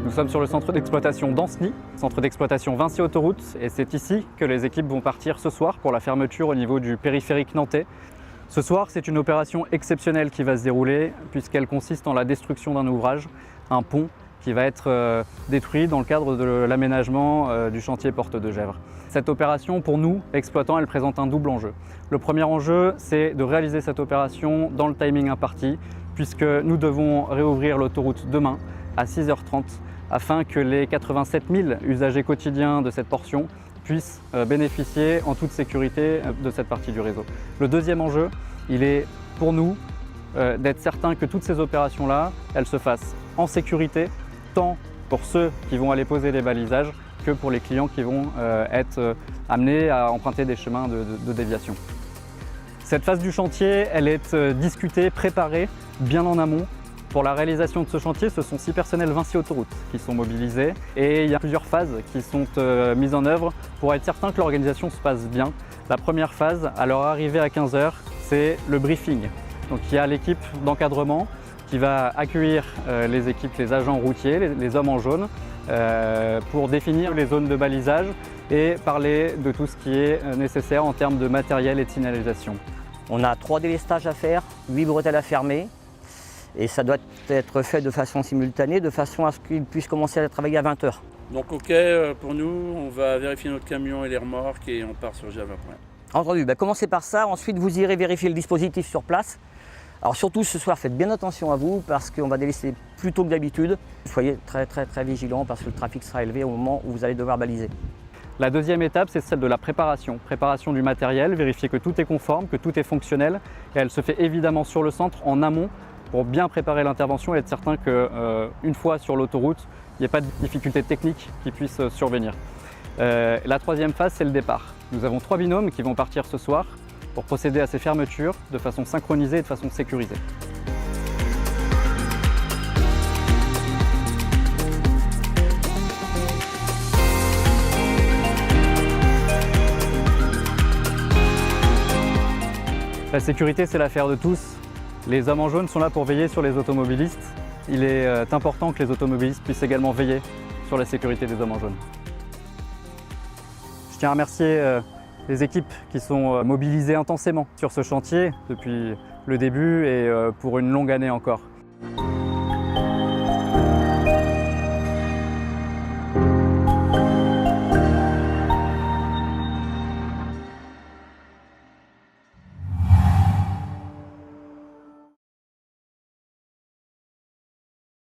Nous sommes sur le centre d'exploitation d'Ancenis, centre d'exploitation Vinci Autoroute, et c'est ici que les équipes vont partir ce soir pour la fermeture au niveau du périphérique nantais. Ce soir, c'est une opération exceptionnelle qui va se dérouler puisqu'elle consiste en la destruction d'un ouvrage, un pont qui va être détruit dans le cadre de l'aménagement du chantier Porte de Gesvres. Cette opération, pour nous, exploitants, elle présente un double enjeu. Le premier enjeu, c'est de réaliser cette opération dans le timing imparti, puisque nous devons réouvrir l'autoroute demain à 6h30 afin que les 87 000 usagers quotidiens de cette portion puissent bénéficier en toute sécurité de cette partie du réseau. Le deuxième enjeu, il est pour nous d'être certain que toutes ces opérations-là, elles se fassent en sécurité, tant pour ceux qui vont aller poser les balisages que pour les clients qui vont être amenés à emprunter des chemins de déviation. Cette phase du chantier, elle est discutée, préparée bien en amont. Pour la réalisation de ce chantier, ce sont 6 personnels Vinci Autoroute qui sont mobilisés et il y a plusieurs phases qui sont mises en œuvre pour être certain que l'organisation se passe bien. La première phase, à leur arrivée à 15h, c'est le briefing. Donc il y a l'équipe d'encadrement qui va accueillir les équipes, les agents routiers, les hommes en jaune, pour définir les zones de balisage et parler de tout ce qui est nécessaire en termes de matériel et de signalisation. On a 3 délestages à faire, 8 bretelles à fermer et ça doit être fait de façon simultanée, de façon à ce qu'ils puissent commencer à travailler à 20h. Donc ok, pour nous, on va vérifier notre camion et les remorques et on part sur Gesvres après. Entendu, commencez par ça, ensuite vous irez vérifier le dispositif sur place. Alors surtout ce soir, faites bien attention à vous parce qu'on va délaisser plus tôt que d'habitude. Soyez très vigilants parce que le trafic sera élevé au moment où vous allez devoir baliser. La deuxième étape, c'est celle de la préparation. Préparation du matériel, vérifier que tout est conforme, que tout est fonctionnel. Et elle se fait évidemment sur le centre, en amont, pour bien préparer l'intervention et être certain qu'une fois sur l'autoroute, il n'y ait pas de difficultés techniques qui puissent survenir. La troisième phase, c'est le départ. Nous avons 3 binômes qui vont partir ce soir pour procéder à ces fermetures de façon synchronisée et de façon sécurisée. La sécurité, c'est l'affaire de tous. Les hommes en jaune sont là pour veiller sur les automobilistes. Il est important que les automobilistes puissent également veiller sur la sécurité des hommes en jaune. Je tiens à remercier les équipes qui sont mobilisées intensément sur ce chantier depuis le début et pour une longue année encore.